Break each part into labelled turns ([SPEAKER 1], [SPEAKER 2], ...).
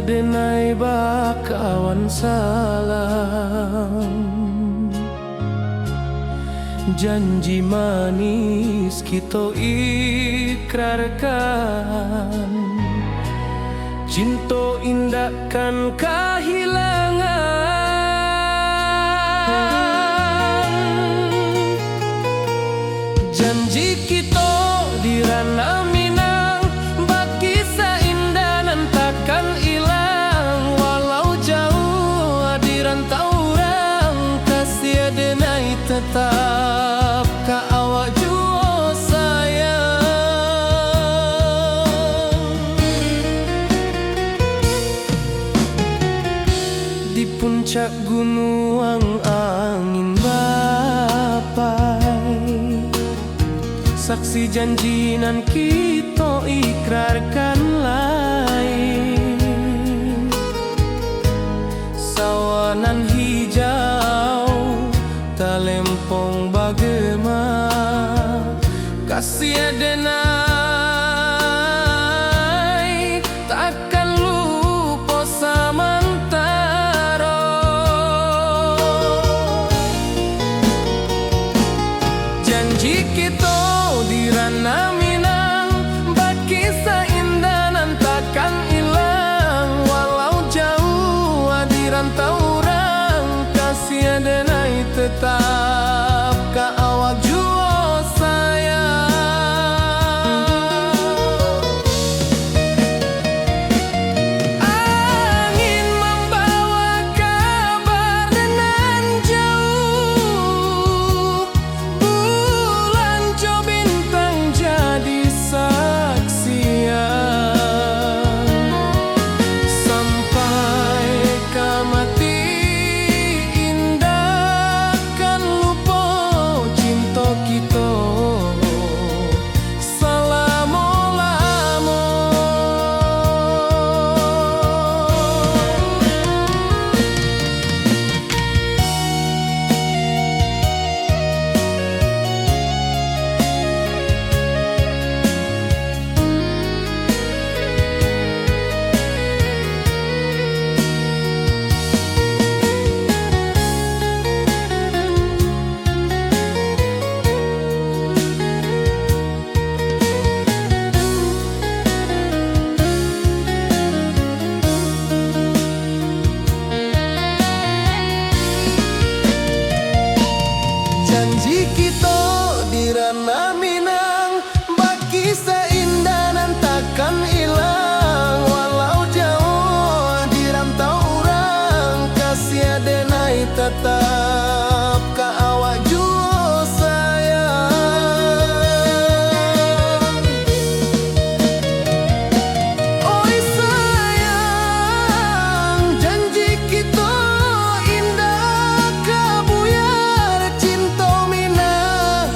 [SPEAKER 1] denai bakawan salam, janji manis kita ikrarkan, cinta indahkan kehilangan. Janji kita di ranah Minang, bagi seindah nan takkan hilang. Walau jauh di rantau orang, kasih denai tetap ka awak jua sayang. Di puncak gunung angin bapai, saksi janji nan kita ikrarkan lain. Sawanan hijau talempong bagema, kasih denai takkan lupa samantara. Janji kita di ranah Minang, bagi seindah nan takkan hilang. Walau jauh di rantau orang, kasih denai tetap ka awak jua sayang. Angin membawa kabar nan jauh, bulan jo bintang jadi saksian. Sampai ke mati indah kan lupa cinta kita selama-lama. Janji kita di ranah Minang, bagi seindah nan takkan hilang. Walau jauh di rantau orang, kasih denai tetap ka awak jua sayang. Oi sayang, janji kita indah kabuyar cinta Minang.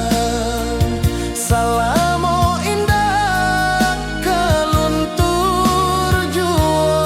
[SPEAKER 1] Salamo indah keluntur jua.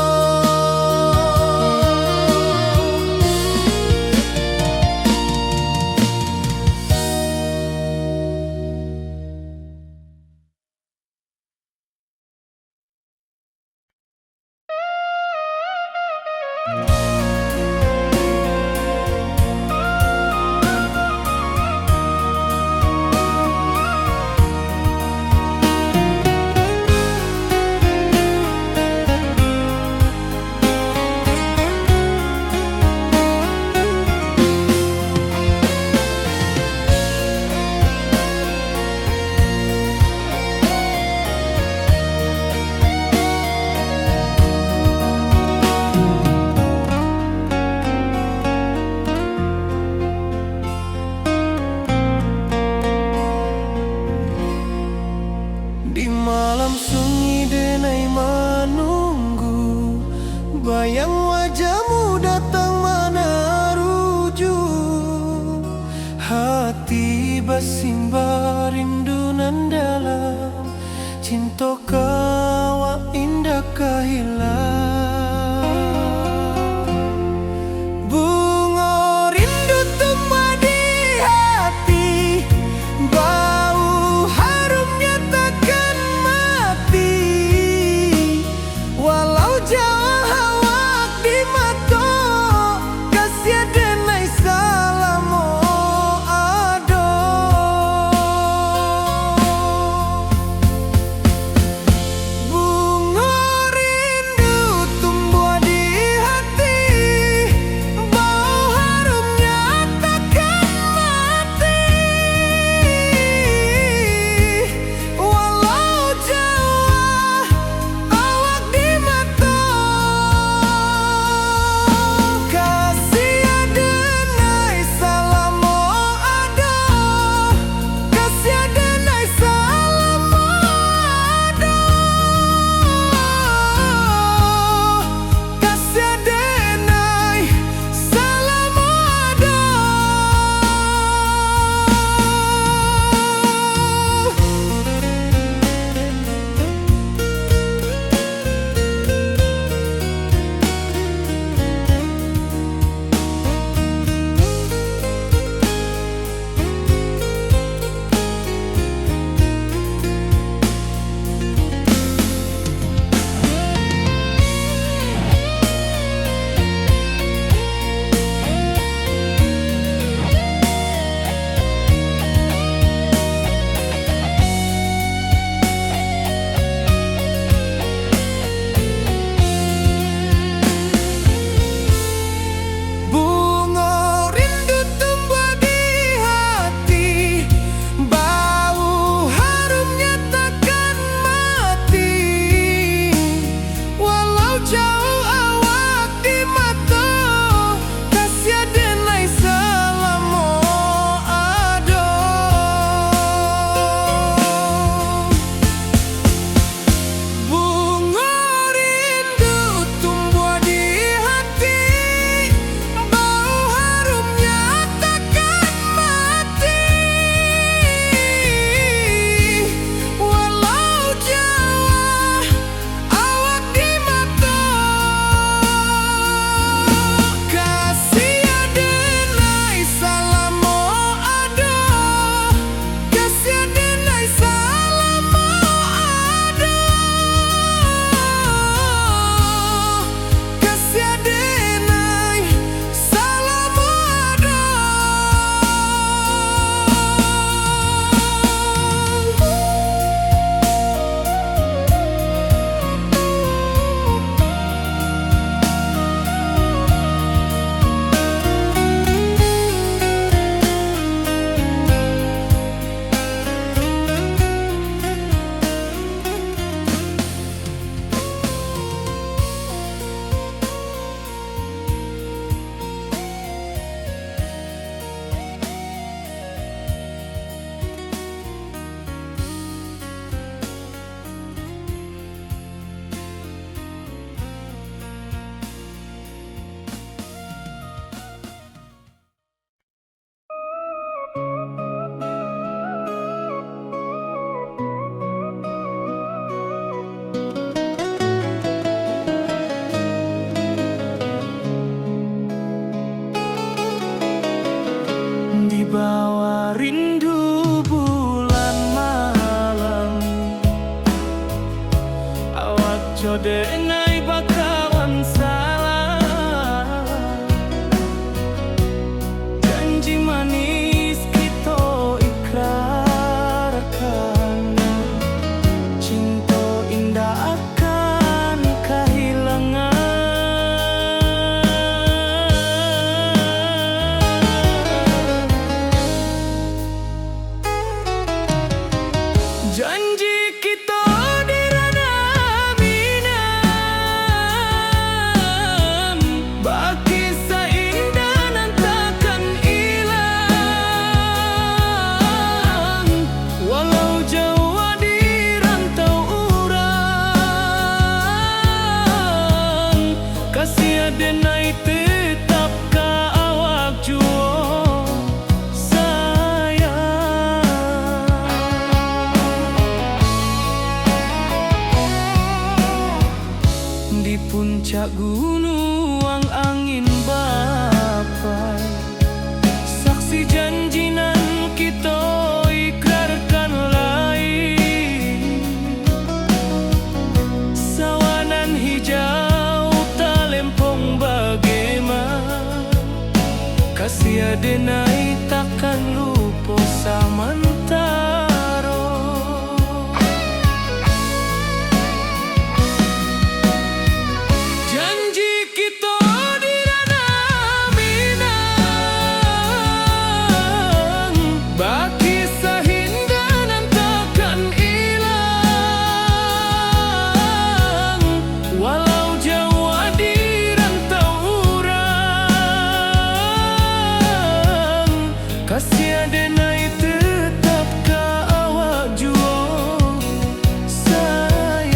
[SPEAKER 1] Di malam sunyi denai menunggu, bayang wajahmu datang meneruju. Hati bersimbar rindu nan dalam, cinta kawa indah kehilang. Bunga rindu tumbuh di hati, bau harumnya takkan mati. Walau jauh bawa rindu bulan malam. Awak jode nai bakawan salah. Janji manis kita ikrarkan, cinta indah akan kehilangan. Janji kita di ranah minam, baki seindah nan takkan hilang. Walau jauh di rantau urang, kasih adenai tetap ka awak juo di puncak gunung angin bapai. Saksi janji nan kita ikrarkan lain. Sawanan hijau talempong bagaimana, kasih adenai takkan lupa samantara. Janji kita di ranah minang, baki sahindah nan takkan hilang. Walau jauh di rantau urang, kasih adenai tetap ka awak juo sayang.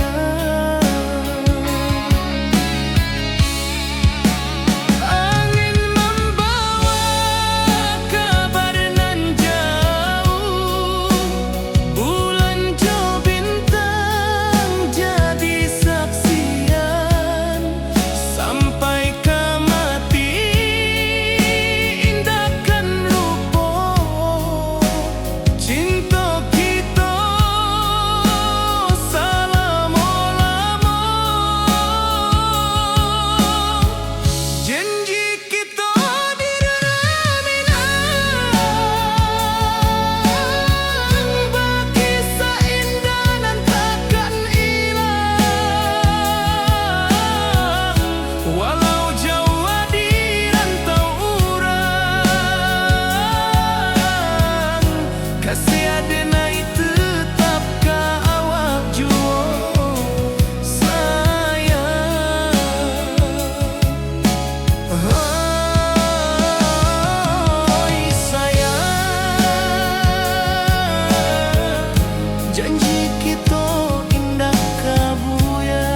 [SPEAKER 1] Angin membawa kabar nan jauh, bulan jo bintang jadi saksian. Sampai ke mati indahkan lupa, cinta kita selama-lama. Janji kita di ranah minang, baki seindah nan takkan hilang. Walau jauh di rantau urang, kasih adenai tetap ka awak juo sayang. Oi sayang, janji kita indah kabuya,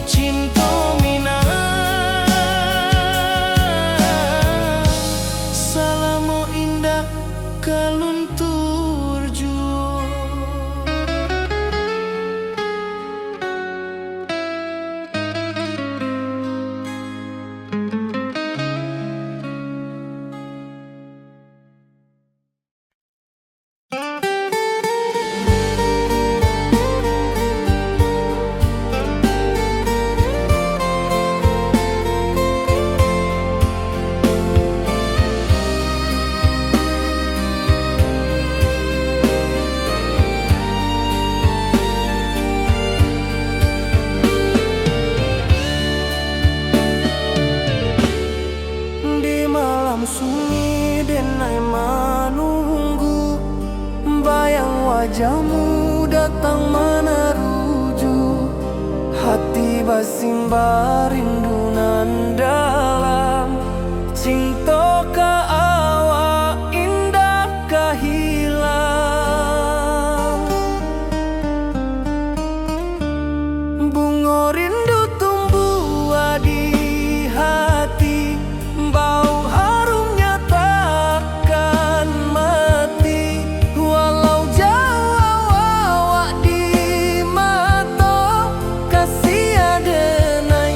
[SPEAKER 1] cinta minang, salamo indah kaluntur juo. Di malam sunyi denai menunggu, bayang wajahmu datang meneruju. Hati basimba rindu nan dalam, cinta ka awak indah ka hilang. Bunga rindu tumbuh di hati, bau harumnya takkan mati. Walau jauh awak di mata, kasih adenai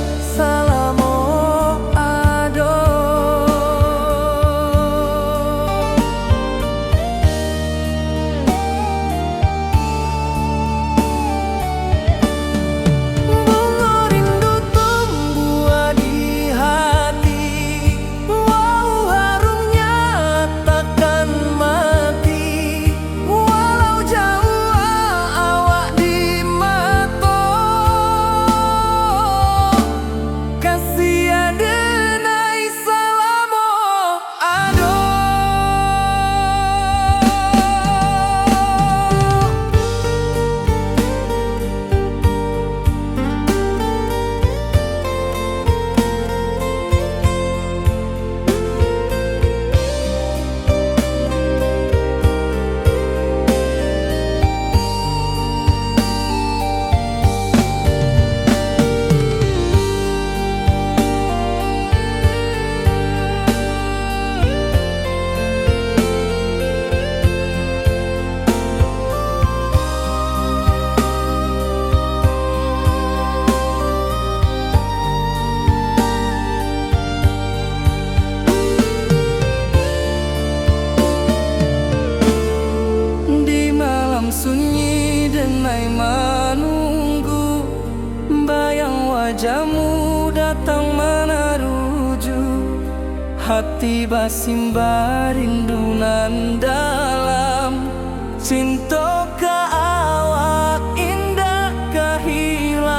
[SPEAKER 1] hati basimba rindunan dalam cinta ka awak indah kahilang.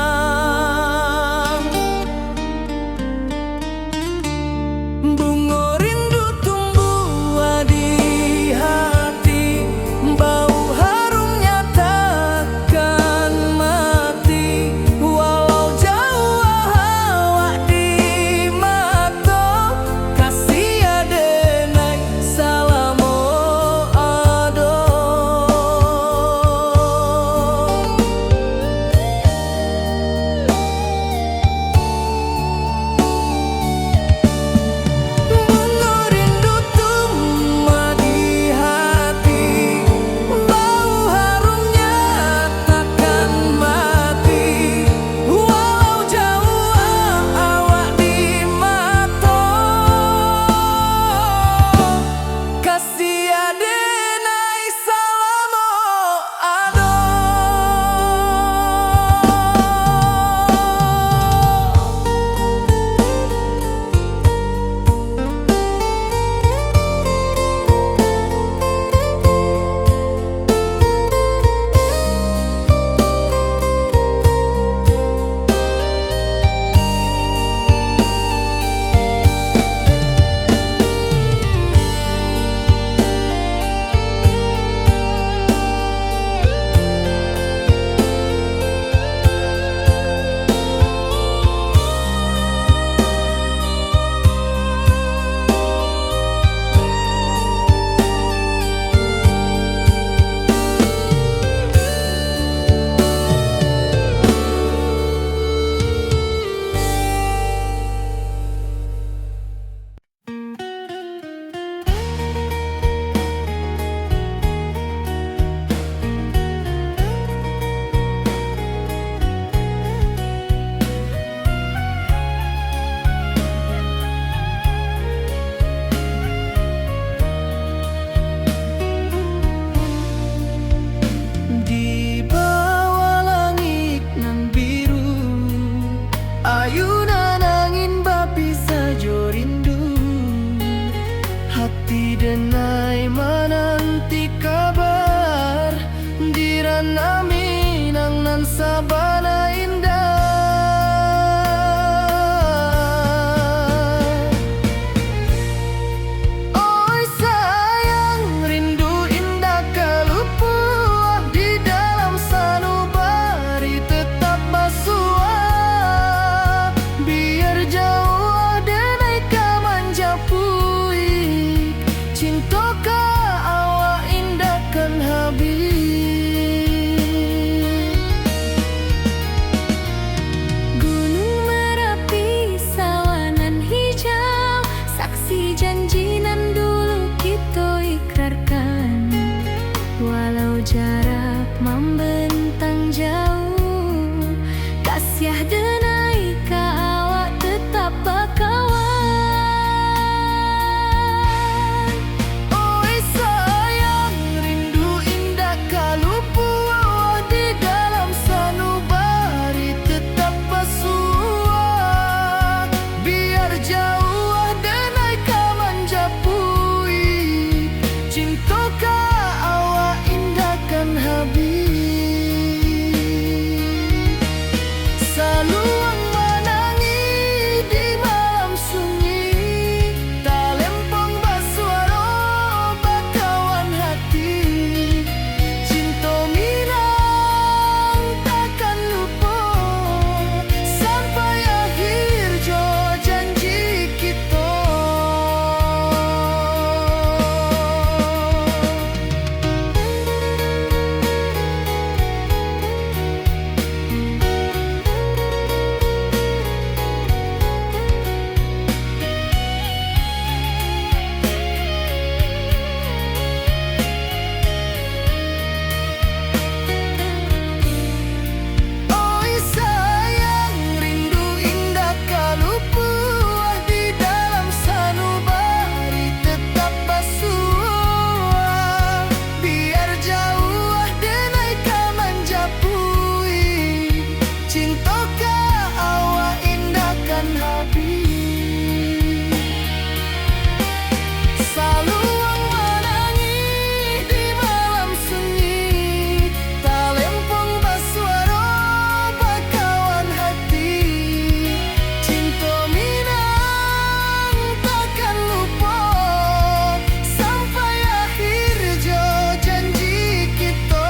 [SPEAKER 1] Bunga rindu tumbuh di hati, bau harumnya takkan mati. Walau jauh awak di mata, kasih adenai salamo ado. Bunga rindu tumbuh di hati, bau harumnya takkan mati. Walau jauh awak di mata, kasih adenai salamo ado. Di bawah langit nan biru, ayunan angin bapi sajo rindu. Hati denai menanti kabar, di ranah Minang nan sabana indah. Oi sayang, rindu indah kalupuah di dalam sanubari tetap basuah. Biar jauh denai ka manjapui, saluang menangi di malam sunyi, talempong basuaro bakawan hati. Cinta minang takkan lupa sampai akhir jo janji kita.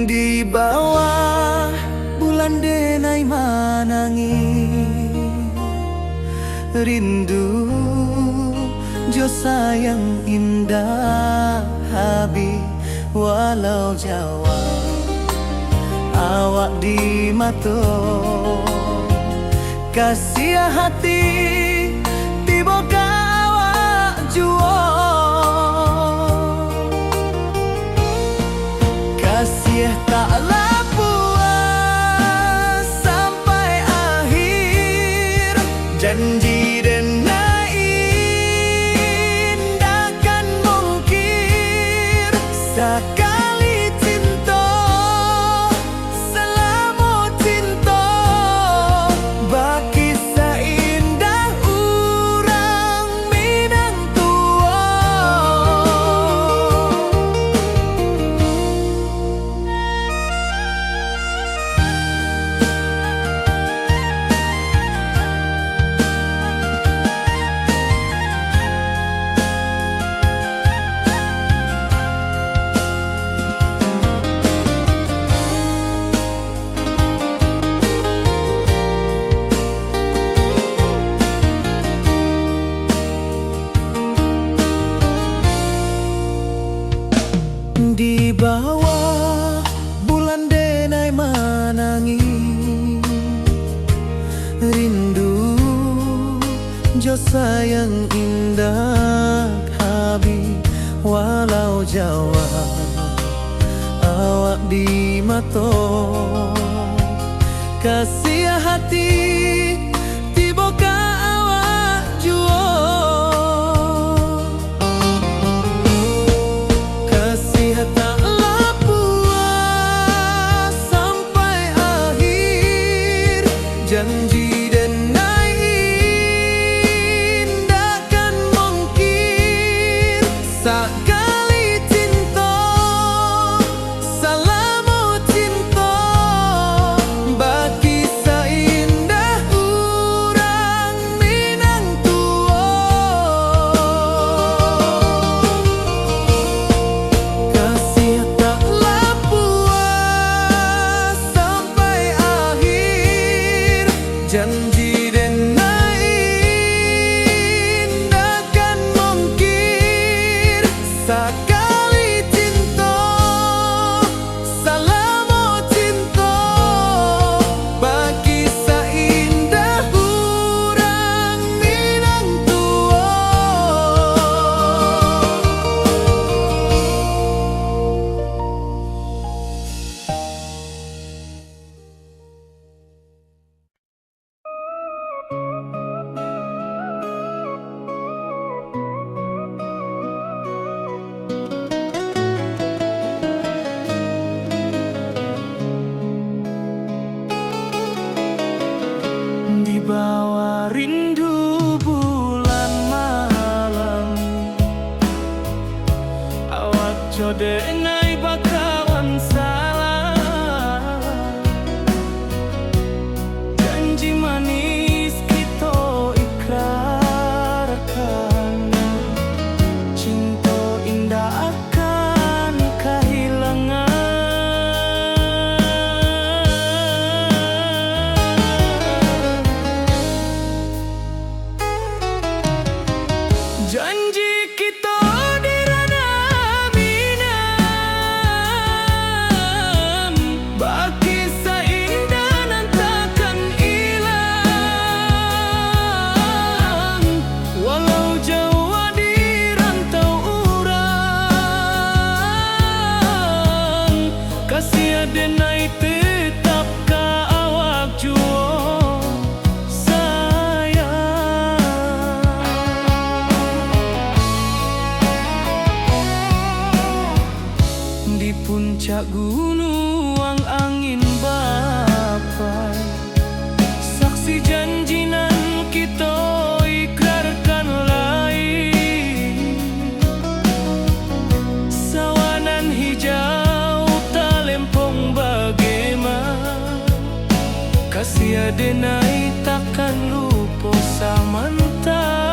[SPEAKER 1] Di bawah bulan denai manangi, rindu jo sayang indah habi walau Jawa awak di mato kasih hati tiba awak juo kasih taklah puas sampai akhir janji denai indakan mungkir sekali cinta selama cinta baki seindah urang minang tua. Di bawah bulan denai manangi, rindu jo sayang indah habi walau Jawa awak di mato kasih hati tiba ka awak juo kasih taklah puas sampai akhir janji denai indakan mungkir sekali cinta selama cinta baki seindah urang minang tua kasih taklah puas sampai akhir janji denai indakan mungkir sekali cinta selama cinta baki seindah urang minang tua. Di bawah rindu bulan malam awak codenai bakawan salah janji manis kita ikrarkan cinta indah akan kehilangan tetap ka awak juo sayang. Di puncak gunung angin bapai, saksi janji nan kita ikrarkan lain. Sawanan hijau talempong bagaimana, kasih adenai takkan lupa samantaro.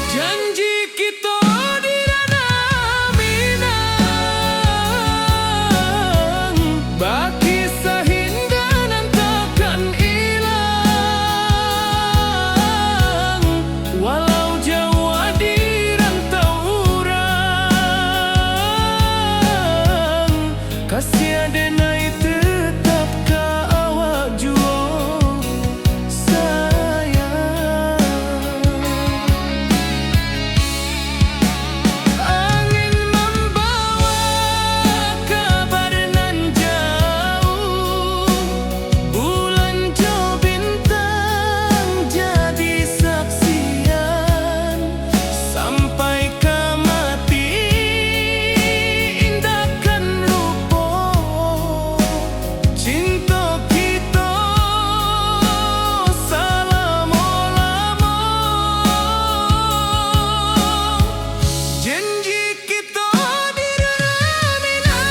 [SPEAKER 1] Janji kita di ranah Minang, baki sahindanan takkan hilang. Walau jauh di rantau urang, kasih adenai tetap ka awak juo sayang. Angin membawa kabar nan jauh, bulan jo bintang jadi saksian. Sampai ke mati indahkan lupa cinta kita selama-lama. Janji kita di ranah Minang,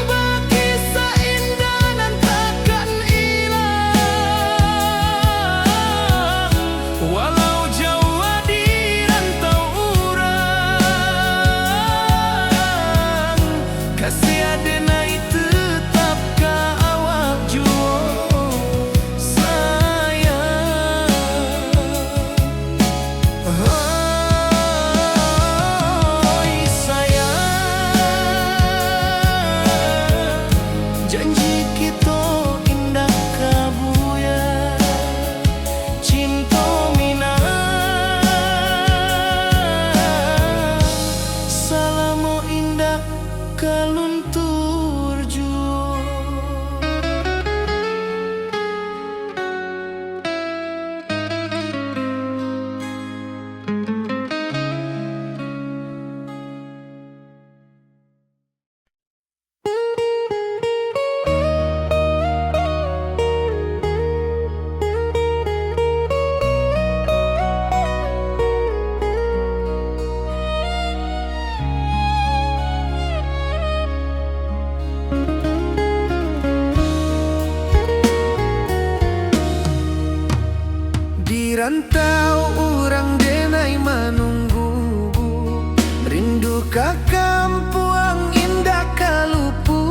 [SPEAKER 1] baki seindah nan takkan hilang. Walau jauh di rantau urang, kasih adenai tetap ka awak juo sayang. Oi sayang, janji kita indah kabuya, cinta Minang salamo indah kaluntur juo. Di rantau urang denai menunggu, rindu ka kampuang indah kalupu.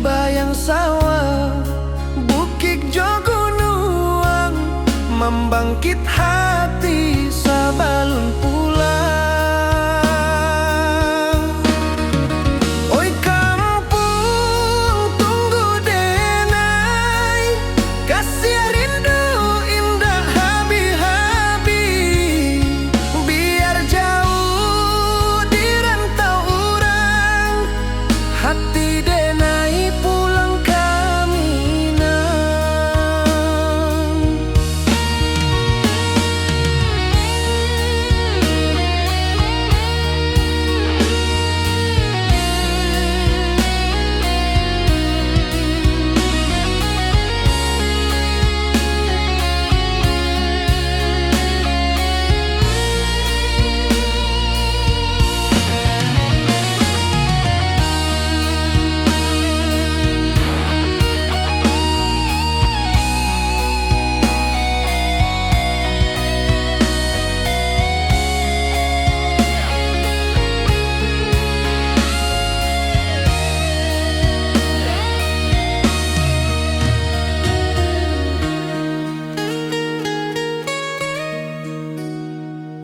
[SPEAKER 1] Bayang sawah, bukit jo gunung, membangkit hati sabalun pulang. Oi kampung tunggu denai, kasih rindu indah habi-habi. Biar jauh di rantau urang, hati denai pulang ke Minang.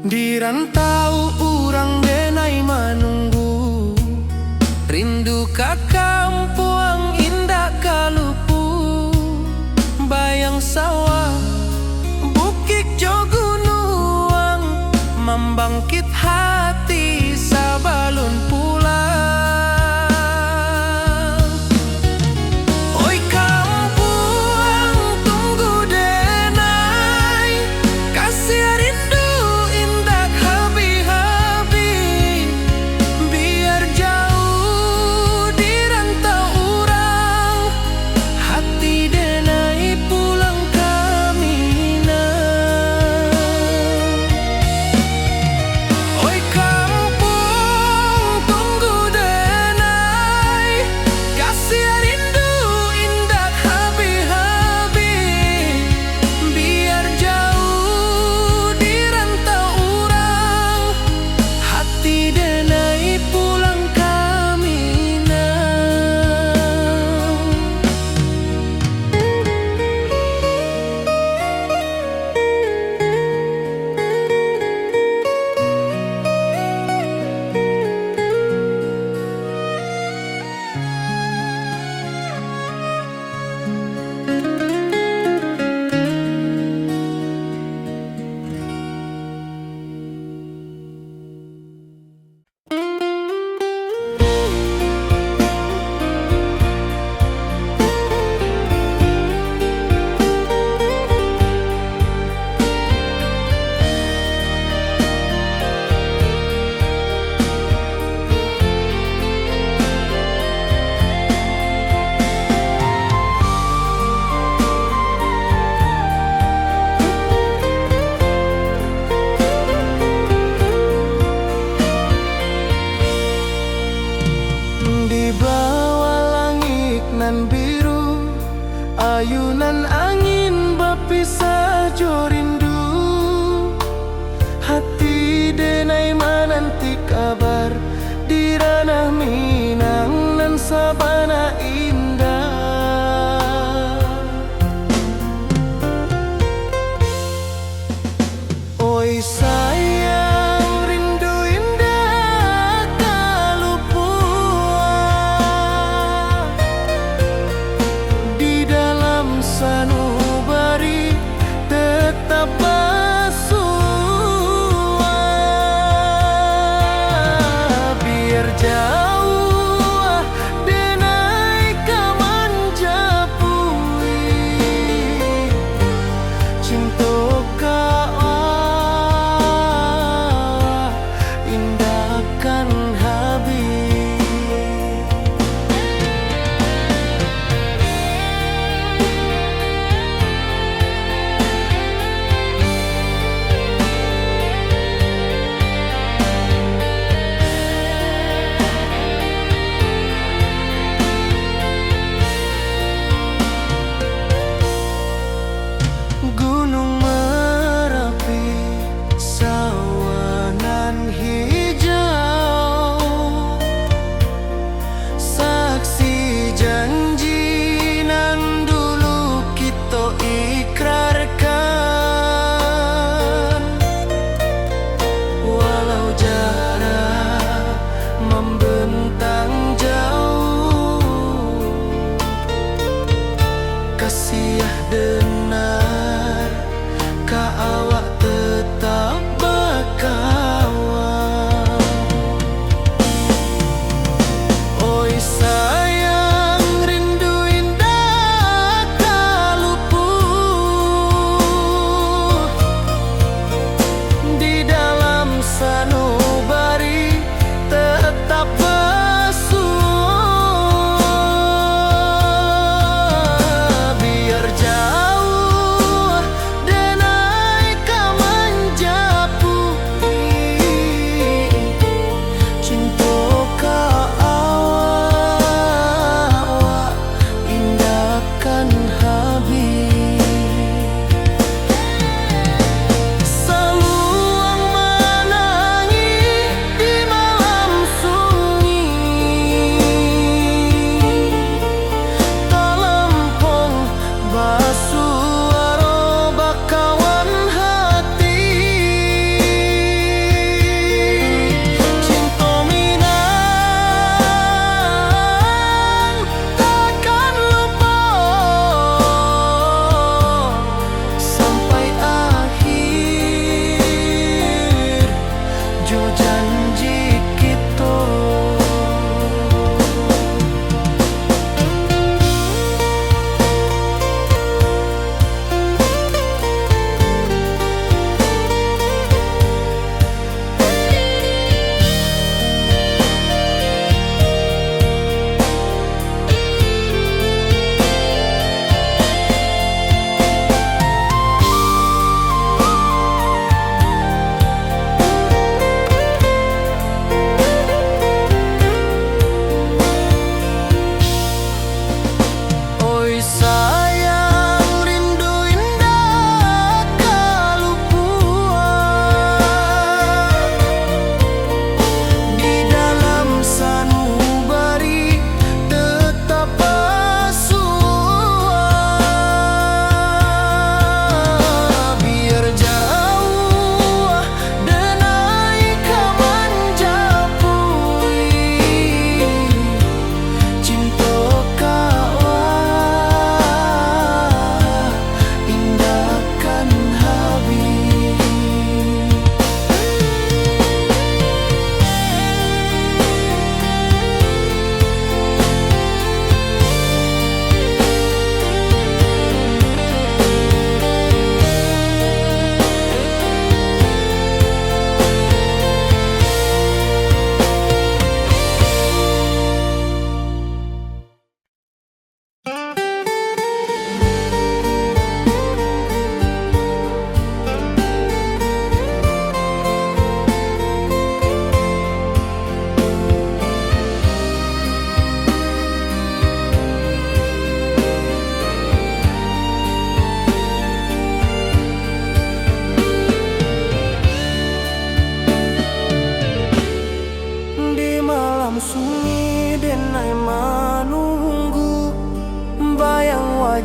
[SPEAKER 1] Di rantau urang denai menunggu, rindu ka kampuang indah kalupu. Bayang sawah, bukit jo gunung, sakit hati sabalun pulang. Oi kampuang tunggu denai, kasih rindu indak habi-habi. Biar jauh di rantau urang, hati denai pulang ke Minang. Oi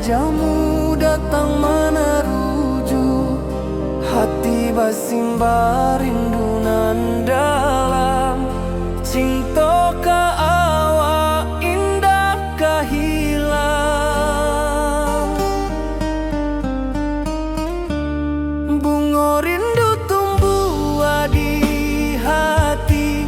[SPEAKER 1] wajahmu datang meneruju, hati basimba rindu nan dalam. Cinta ka awak indah kahilang, bunga rindu tumbuh di hati,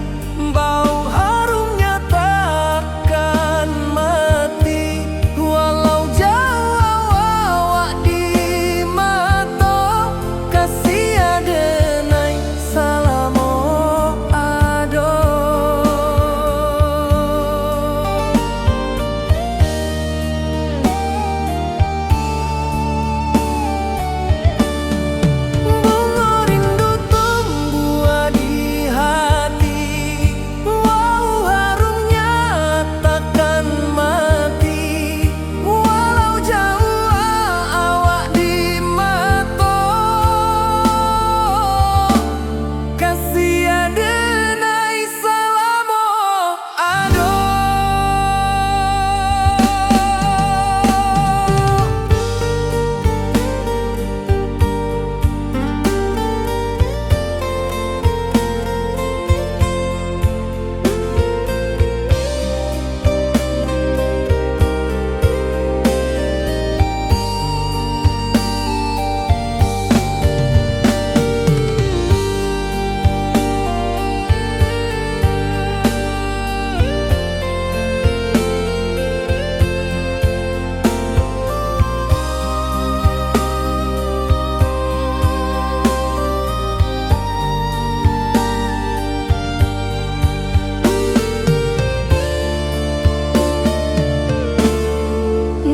[SPEAKER 1] bau harumnya takkan mati. Walau jauh awak di mata, kasih adenai salamo ado. Bunga rindu tumbuh di hati, wow harumnya takkan mati. Walau jauh awak di mata, kasih adenai salamo ado.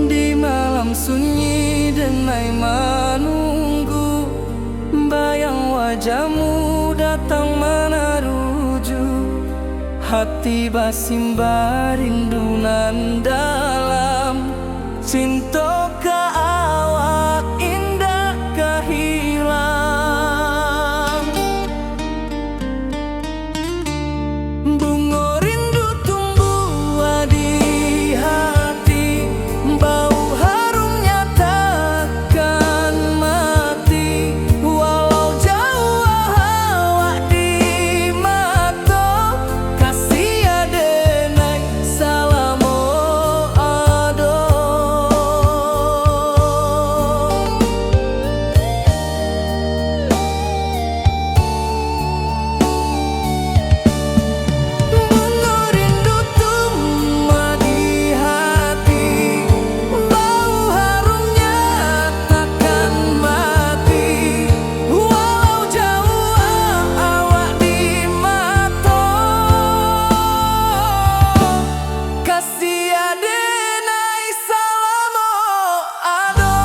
[SPEAKER 1] Di malam sunyi denai menunggu, bayang wajahmu datang meneruju, hati basimba rindu nan dalam. Cinta ka awak indah kahilang, bunga rindu tumbuh di hati, bau harumnya takkan mati. Walau jauh awak di mata, kasih adenai salamo ado. Bunga rindu tumbuh di hati, bau harumnya takkan mati. Walau jauh awak di mata, kasih adenai salamo ado.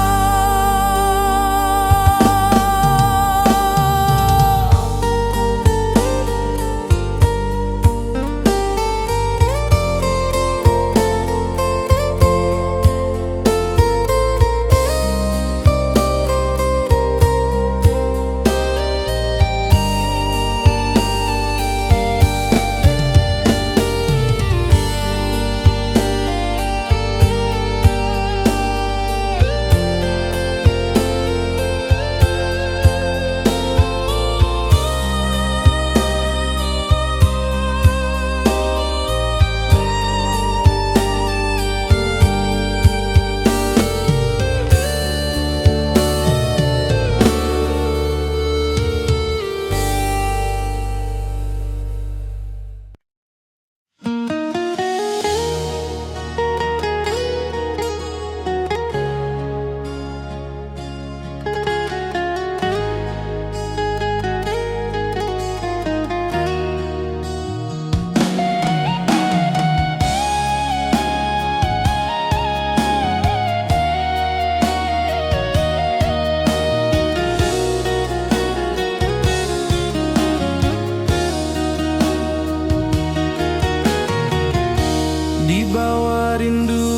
[SPEAKER 1] Di bawah rindu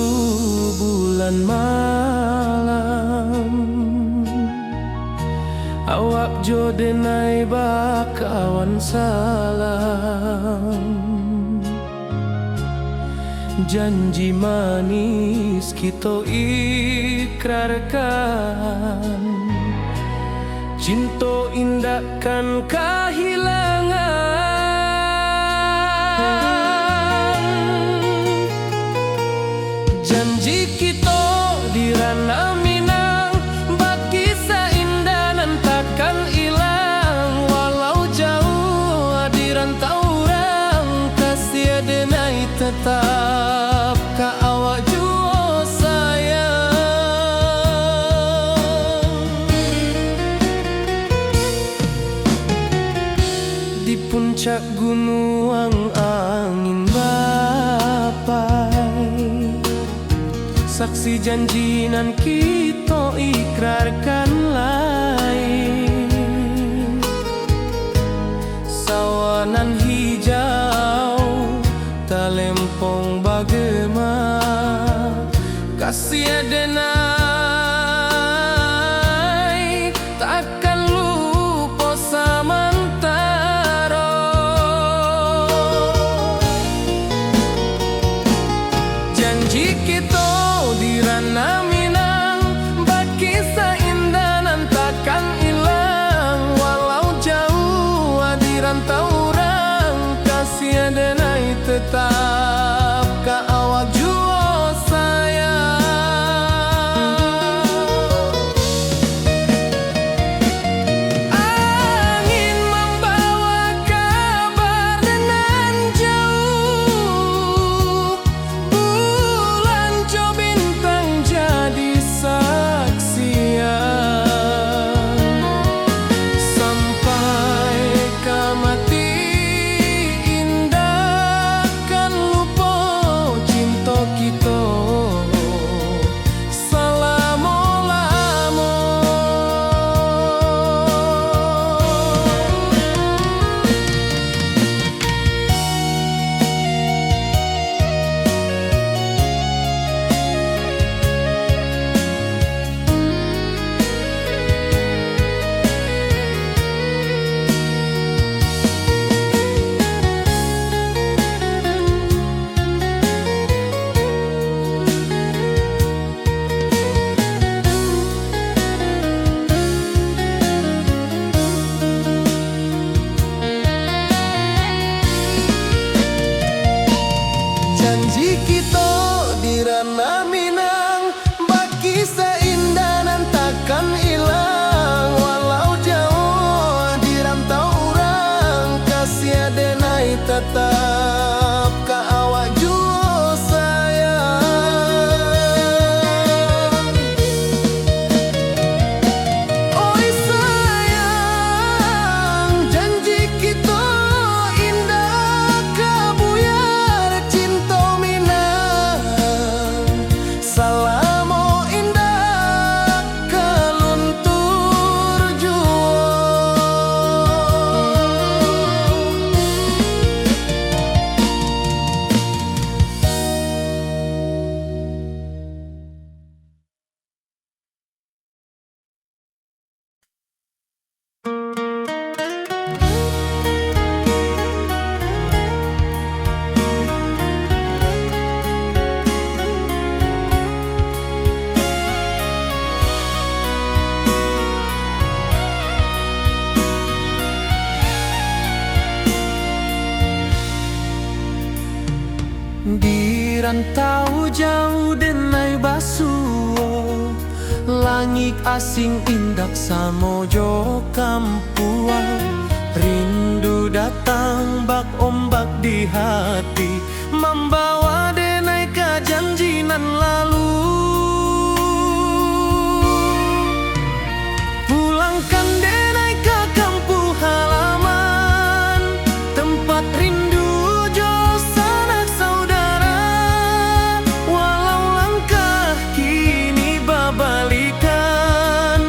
[SPEAKER 1] bulan malam, awak jo denai bakawan salam. janji manis kita ikrarkan, cinta indah kan kehilangan. Janji kita di ranah Minang, bakisah indah nan takkan hilang. Walau jauh di rantau orang, kasih denai tetap ka awak jua sayang. Di puncak gunung angin bapai, saksi janji nan kita ikrarkan lain. Sawanan hijau talempong bagema, kasih denai takkan lupa samantara. Janji kita di ranah Minang, bakisah indah nan takkan hilang. Walau jauh di rantau orang, kasih denai tetap ka awak jua sayang. Angin membawa kabar nan jauh, bulan jo bintang jadi saksian. Sampai ke mati indah kan lupa cinta kita selama-lama. Janji kita di ranah Minang, bakisah indah nan takkan hilang. Walau jauh di rantau orang, kasih denai tetap ka awak jua sayang. Oi sayang, janji kita indah kabuyar cinta Minang. Salamo indah keluntur jua. Di rantau jauh denai basuo, langit asing indak samojo kampuan. Rindu datang bak ombak di hati, membawa denai ka janji nan lalu. Pulangkan denai ke kampung halaman, tempat rindu jo sanak saudara. Walau langkah kini babalikan,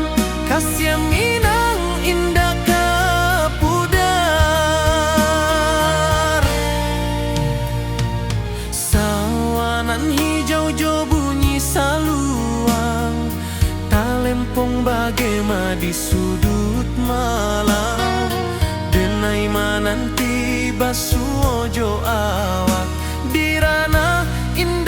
[SPEAKER 1] kasih Minang indah kapudar. Sawanan hijau jo bunyi saluang, talempong bagema di sudut malam. Denai mananti basuo jo awak di ranah indah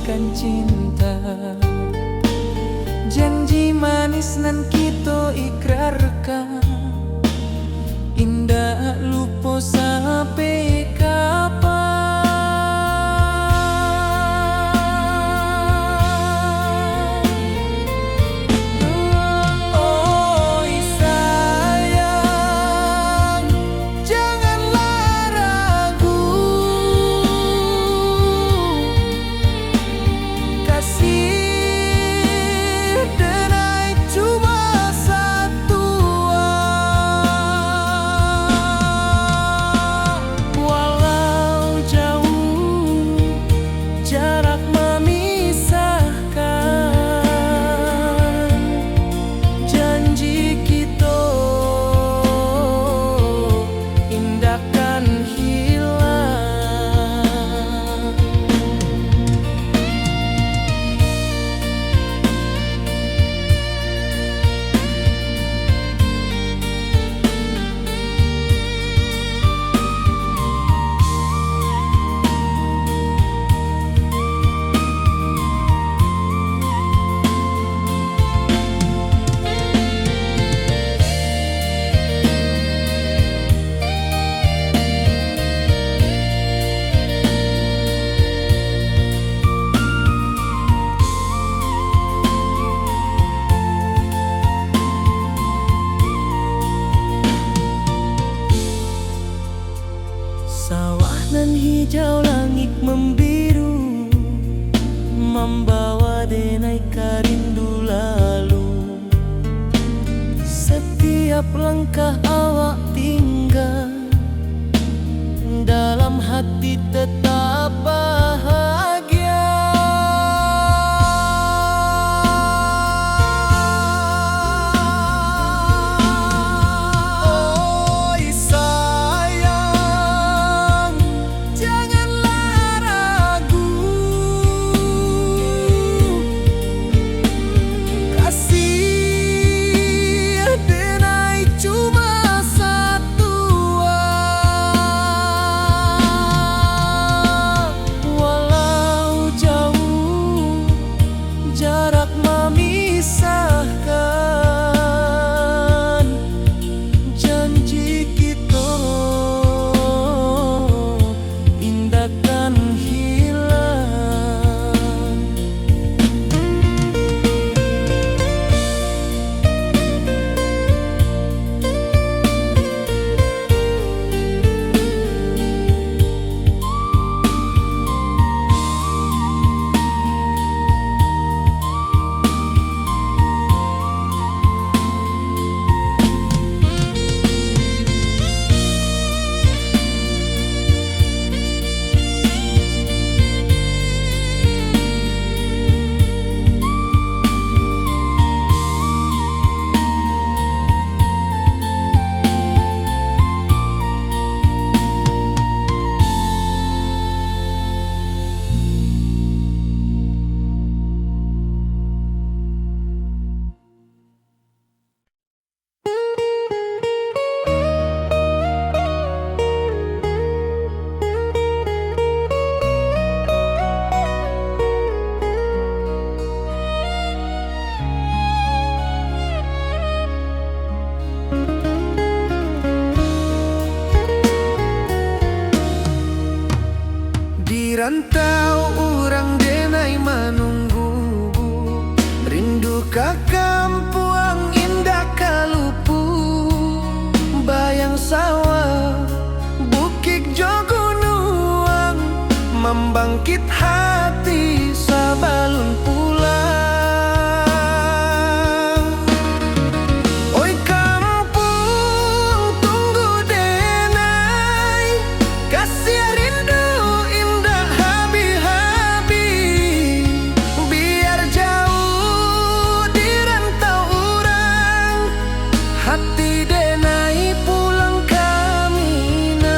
[SPEAKER 1] menyatakan cinta. Janji manis nan kita ikrarkan, indah lupa sampai kapan. Oi sayang, janganlah ragu, kasih denai cuma satu. Walau jauh jarak memisahkan, janji kita indahkan hilang. Sawah nan hijau, langit membiru, membawa denai karindu lalu. Setiap langkah awak tinggal, dalam hati tetap bahagia. Oi sayang, janganlah ragu, kasih denai cuma satu. Walau jauh jarak memisahkan, janji kita indahkan hilang. Di rantau orang denai menunggu, rindu ka kampung indah kalupu. Bayang sawah, bukit jo gunung, membangkit hati sabalun pulang. Oi kampung tunggu denai, kasih rindu indah habi-habi. Biar jauh di rantau orang, hati denai pulang ke Minang.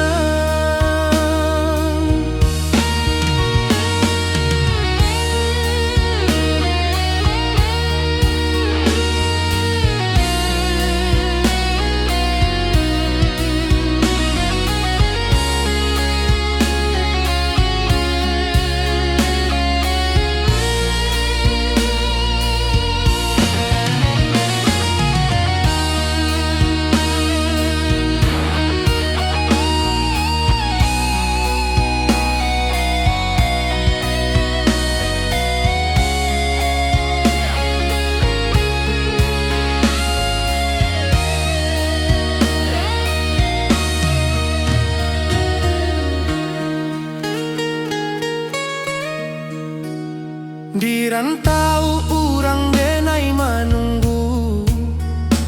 [SPEAKER 1] Di rantau urang denai manunggu,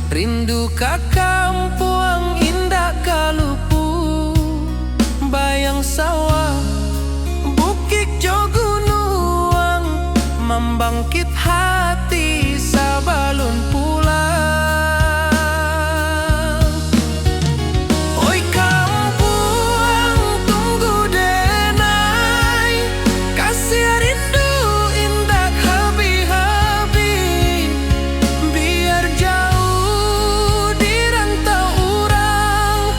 [SPEAKER 1] rindu ka kampung indah kalupu. Bayang sawah, bukit jo gunung, membangkit hati sabalun pulang. Oi kampung tunggu denai, kasih rindu indah habi-habi. Biar jauh di rantau urang,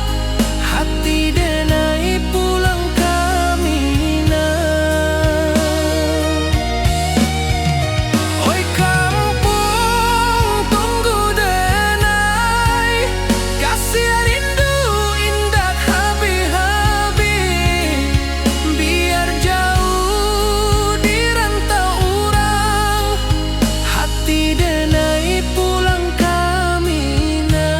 [SPEAKER 1] hati denai pulang kamina. Oi kampung tunggu denai, kasih rindu indah habi-habi. Biar jauh di rantau urang, hati denai pulang kamina.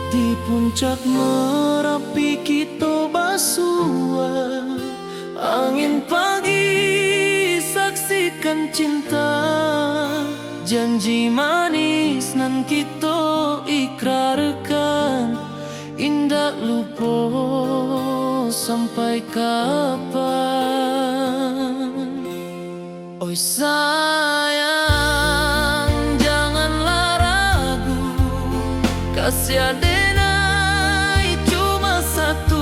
[SPEAKER 1] Di puncak Merapi kita basua, angin pagi saksikan cinta. Janji manis nan kita ikrarkan, indah lupa sampai kapan. Oi sayang, janganlah ragu, kasih denai cuma satu.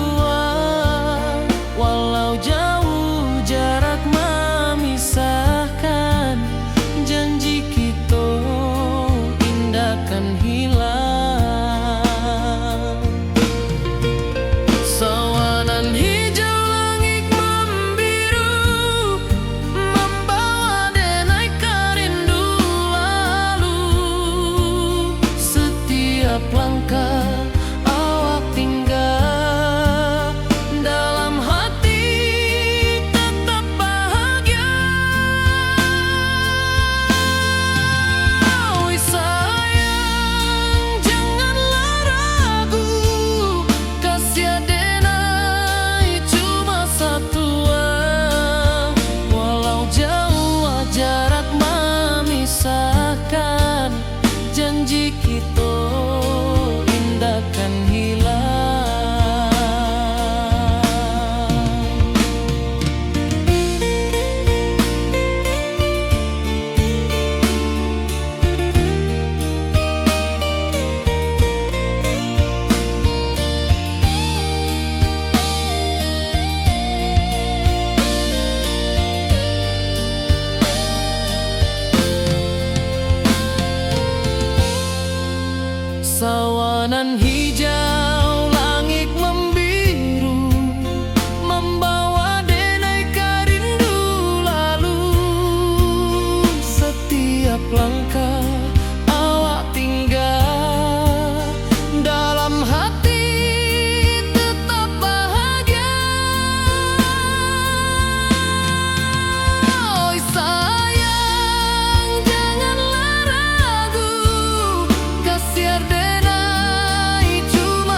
[SPEAKER 1] Walau jauh jarak memisahkan, janji kita indah kan hilang. Sawanan hijau langit membiru, membawa denai karindu lalu. Setiap langkah awak tinggal, dalam hati tetap bahagia. Oi sayang, janganlah ragu, kasih denai cuma satu. Walau jauh jarak memisahkan, janji kita indah kan hilang. Sawanan hijau langit membiru, membawa denai karindu lalu. Setiap langkah awak tinggal, dalam hati tetap bahagia. Oi sayang, janganlah ragu, kasih denai cuma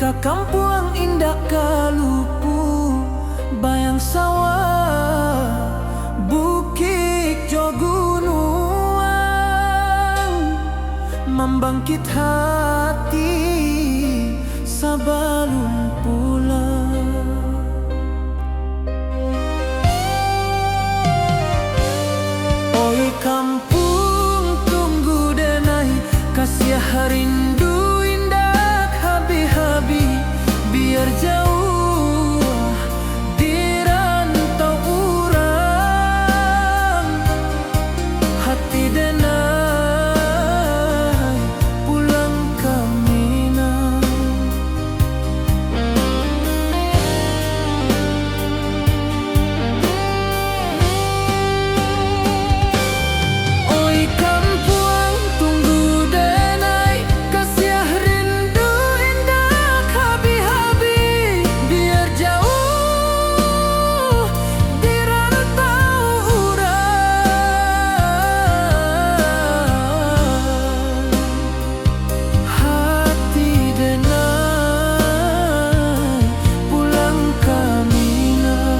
[SPEAKER 1] ka kampuang indah kalupu, bayang sawah, bukit jo gunung, membangkit hati sabalun pulang. Oi kampung tunggu denai, kasih rindu indah habi-habi, biar jauh di rantau urang, hati denai pulang ke Minang. Oi kampuang tunggu denai, kasih rindu indah habi-habi, biar jauh di rantau urang, hati denai pulang ke Minang.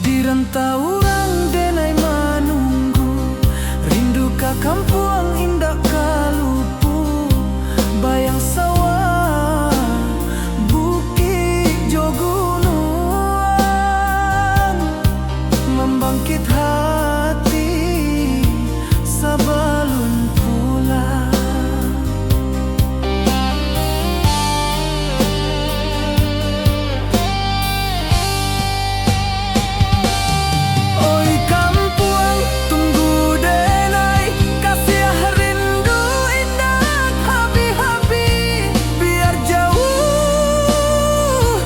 [SPEAKER 1] Di rantau urang denai menunggu, rindu ka kampuang indah kalupu, bayang sawah, bukit jo gunung, membangkit hati sabalun pulang. Oi kampuang tunggu denai, kasih rindu indah habi-habi, biar jauh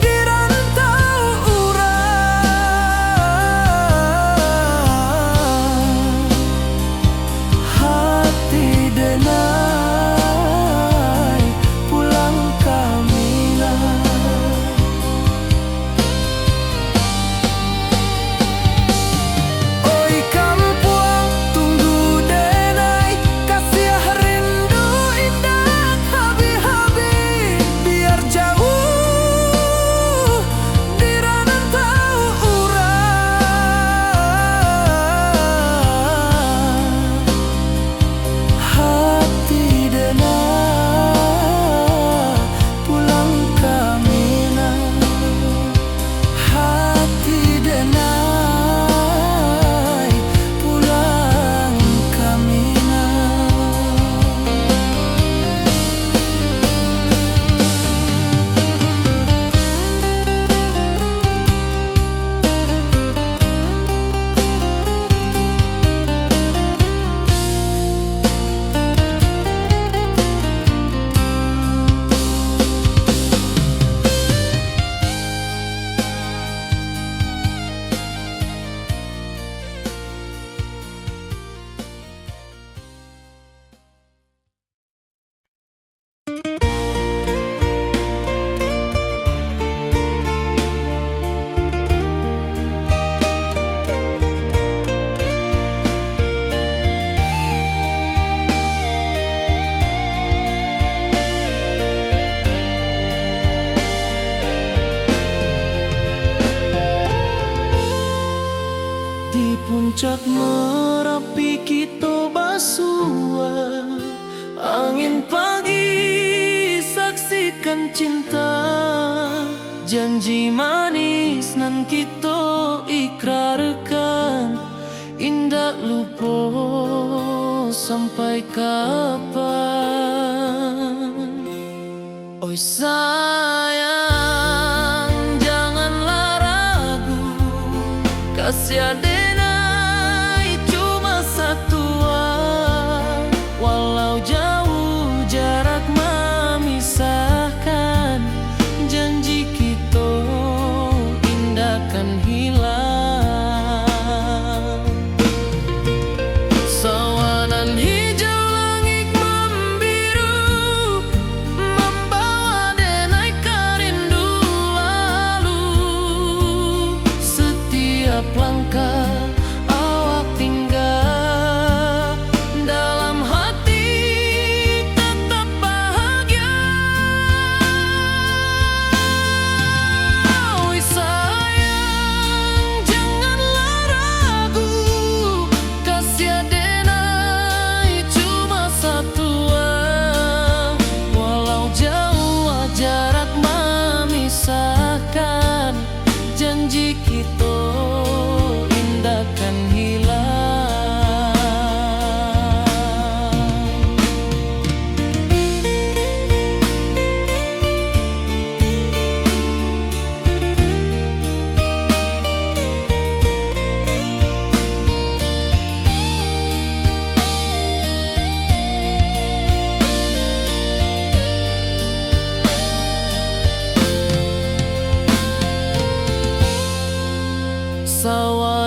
[SPEAKER 1] di rantau urang, hati denai pulang ke Minang. Oi kampuang tunggu denai, kasih rindu indah habi-habi, biar jauh di rantau urang, hati denai pulang ke Minang, hati denai pulang ke Minang. Di puncak Merapi kita basua, angin pagi saksikan cinta, janji manis nan kita ikrarkan, indah lupa sampai kapan. Oi sayang janganlah ragu, kasih denai cuma satu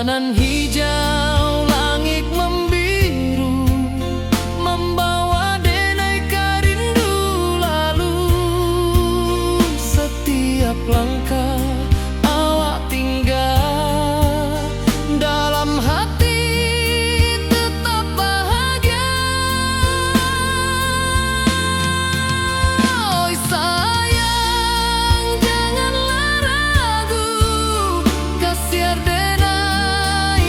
[SPEAKER 1] Taman hijau, langit membiru, membawa denai rindu lalu. Setiap langkah awak tinggal, dalam hati tetap bahagia. Oi sayang, janganlah ragu, kasih denai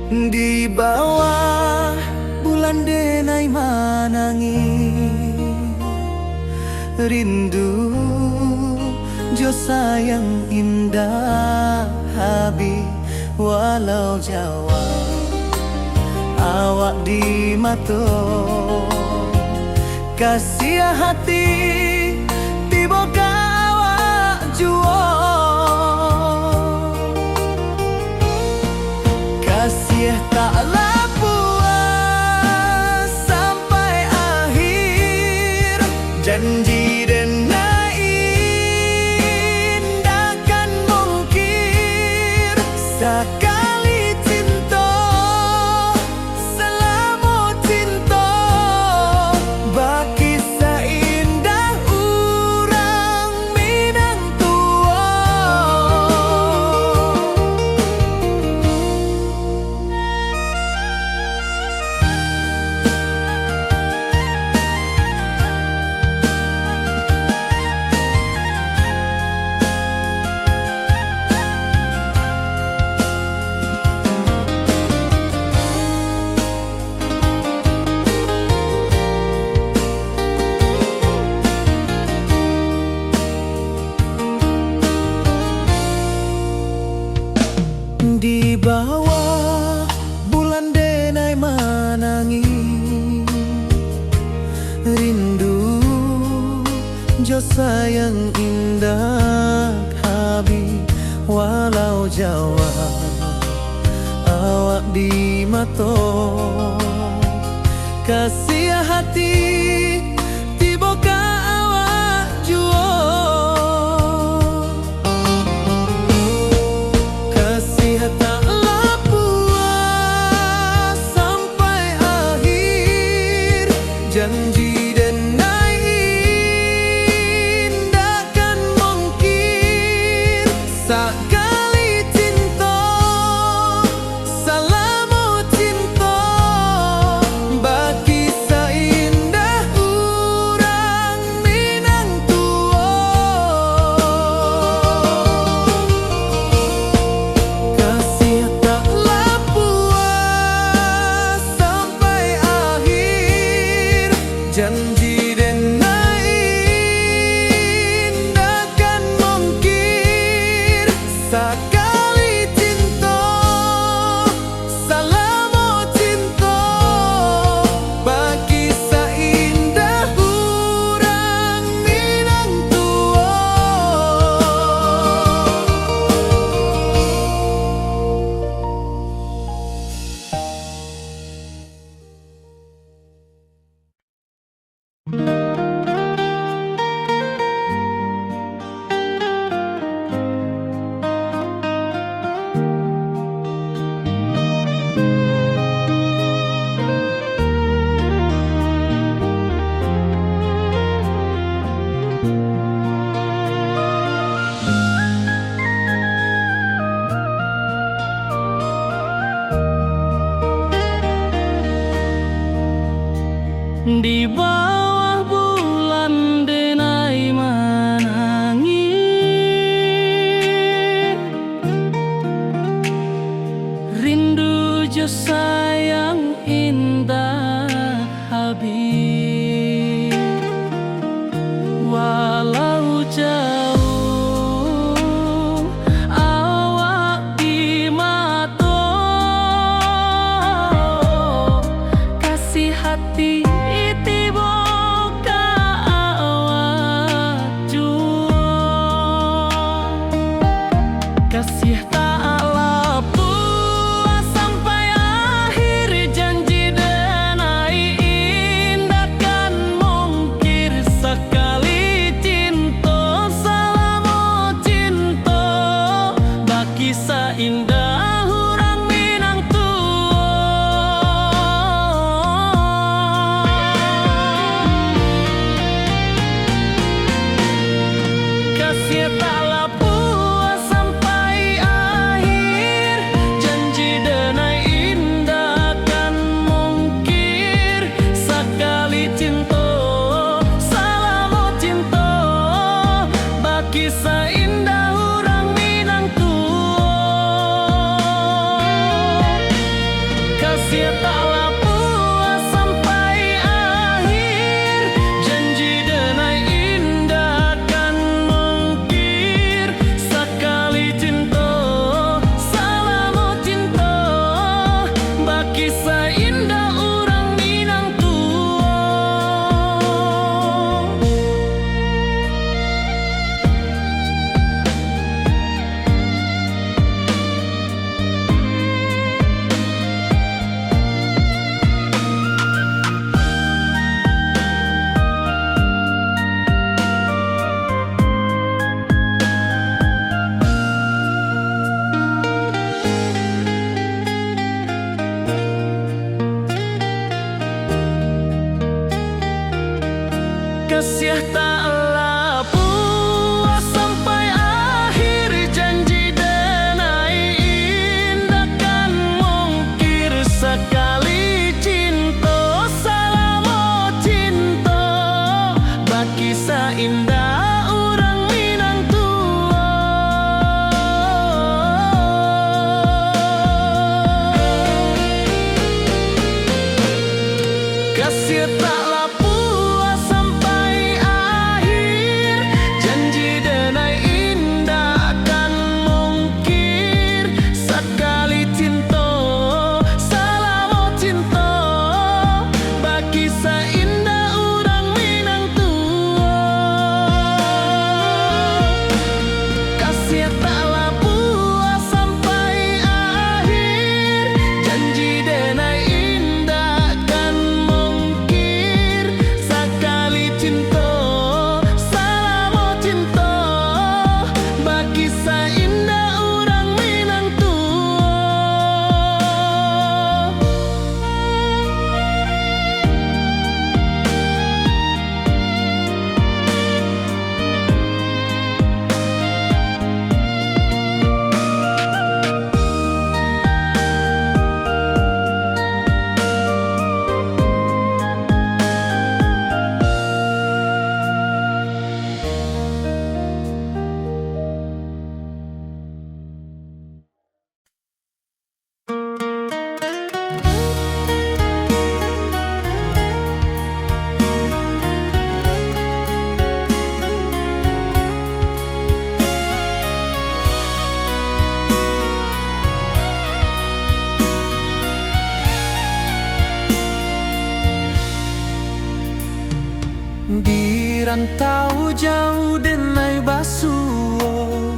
[SPEAKER 1] Di bawah bulan denai manangi rindu jo sayang indah habi walau Jawa awak di mato kasih hati tiba awak juo kasih taklah puas sampai akhir janji denai indakan mungkir sekali cinta selama cinta baki seindah urang Minang tua. Di bawah bulan denai manangi rindu jo sayang indah habi walau Jawa awak di mato kasih hati tiba ka awak juo taklah puas sampai akhir janji denai indakan mungkir sekali cinta selama cinta baki seindah urang Minang tua kasih taklah puas sampai akhir janji denai indakan mungkir sekali cinta selama cinta baki seindah urang Minang tua. Di bawah bulan denai manangi rindu jo sayang indah habib walau jauh awak di mato kasih hati kasih taklah puas sampai akhir janji denai indakan mungkir sekali cinta selama cinta baki seindah urang Minang tua kasih taklah puas sampai akhir janji denai indakan mungkir sekali cinta selama cinta baki seindah urang Minang tua. rantau jauh denai basuo,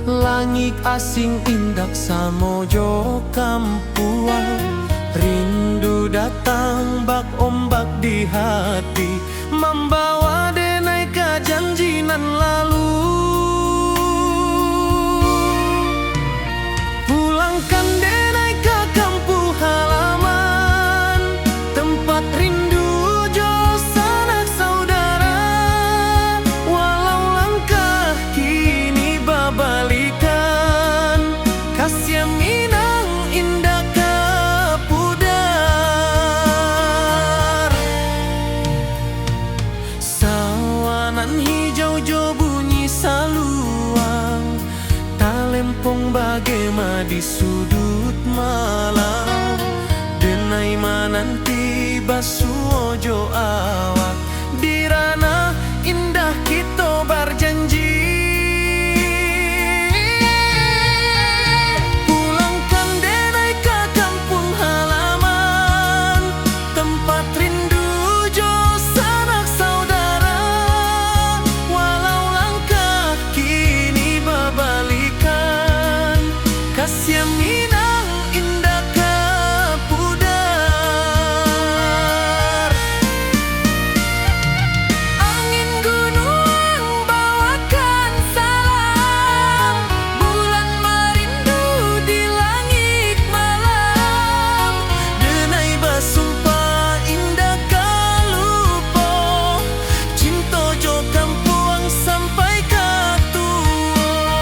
[SPEAKER 1] langit asing indak samojo kampuang. Rindu datang bak ombak di hati, membawa denai ke janjinan lalu. Pulangkan denai ke kampung halaman, tempat rindu jo sanak saudara. Walau langkah kini babalikan, kasih Minang indah ke pudar. Sawanan hijau jo bunyi saluang, talempong bagema di sudut malam. Denai mananti basuo jo awak, di ranah indah kita berjanji. Pulangkan denai ke kampung halaman, tempat rindu jo sanak saudara. Walau langkah kini babalikan, kasih Minang indah ke pudar. Angin gunung bawakan salam, bulan merindu di langit malam. Denai basumpah indah kalupo, cinta jo kampuang sampai ke tua.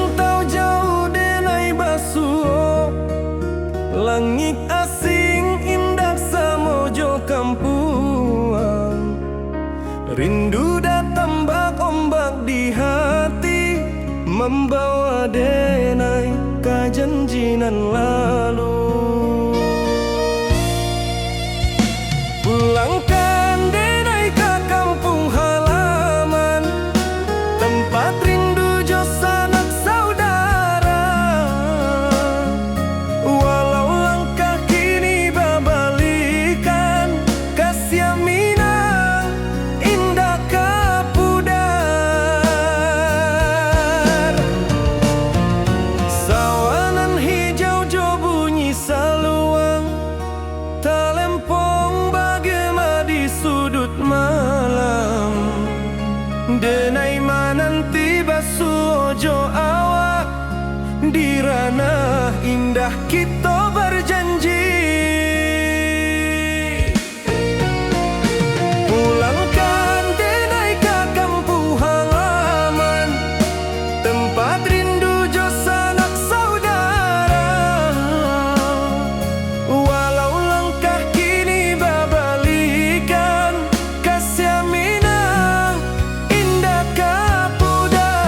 [SPEAKER 2] rantau jauh denai basuh, langit asing indah samojo kampuang. Rindu datang ombak di hati, membawa denai kajanjinan lalu. Pulangkan denai ke kampung halaman, tempat rindu jo sanak saudara. Walau langkah kini babalikan, kasih Minang indah kapudar. Sawanan hijau jo bunyi saluang, talempong bagema di sudut malam. Denai mananti basuh ojo awak, di ranah indah kita berjanji. Pulangkan denai ke kampung halaman, tempat rindu jo sanak saudara. Walau langkah kini babalikan, kasih Minang indah kapudar.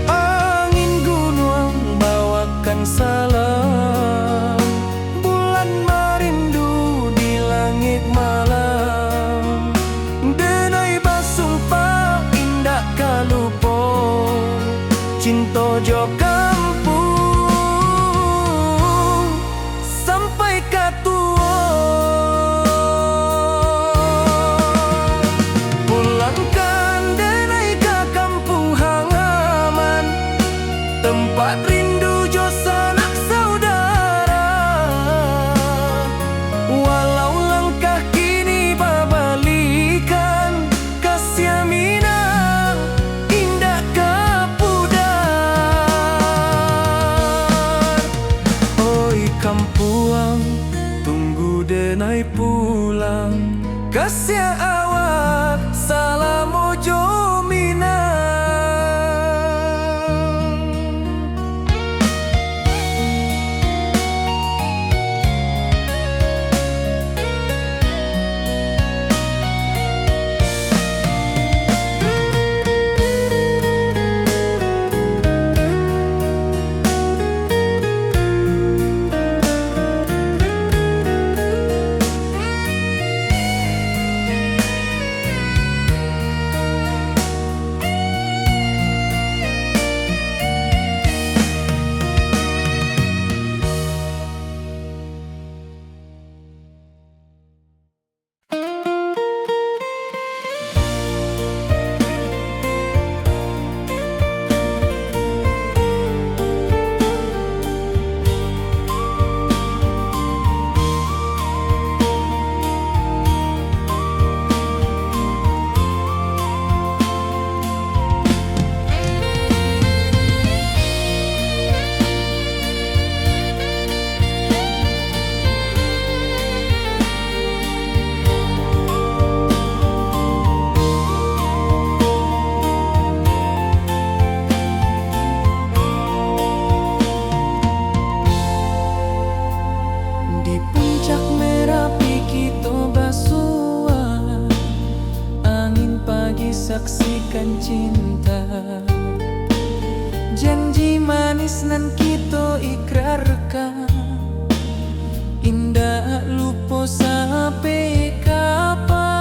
[SPEAKER 2] Angin gunung bawakan salam, bulan merindu di langit malam. Denai basumpah indah kalupo, cinta jo kampung sampai katua. Pulangkan denai ke kampung halaman, tempat rindu jo sanak saudara. Walau langkah kini babalikan, kasih Minang indah kapudar. Oi kampuang, tunggu denai pulang, kasih awak salam ojo Minang. saksikan cinta. Janji manis nan kita ikrarkan, indah lupa sampai kapan.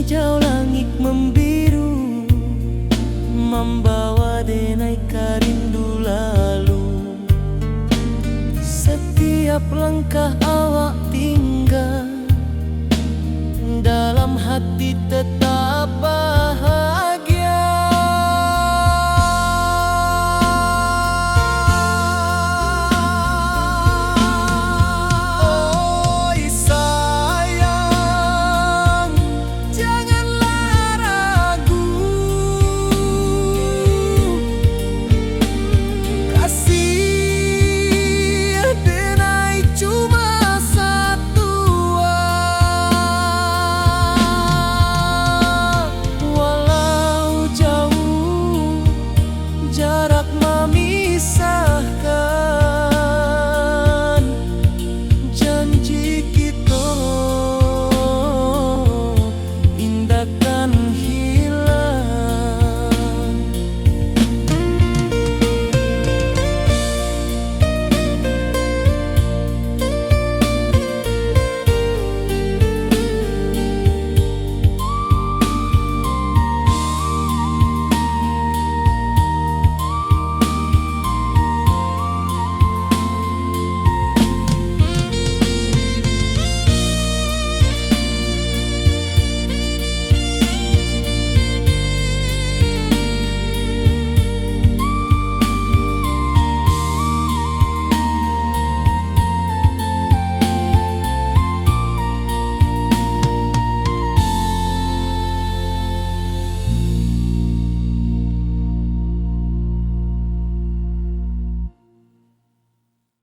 [SPEAKER 2] hijau langit membiru, membawa denai rindu lalu. Setiap langkah awak tinggal, dalam hati tetap bahagia.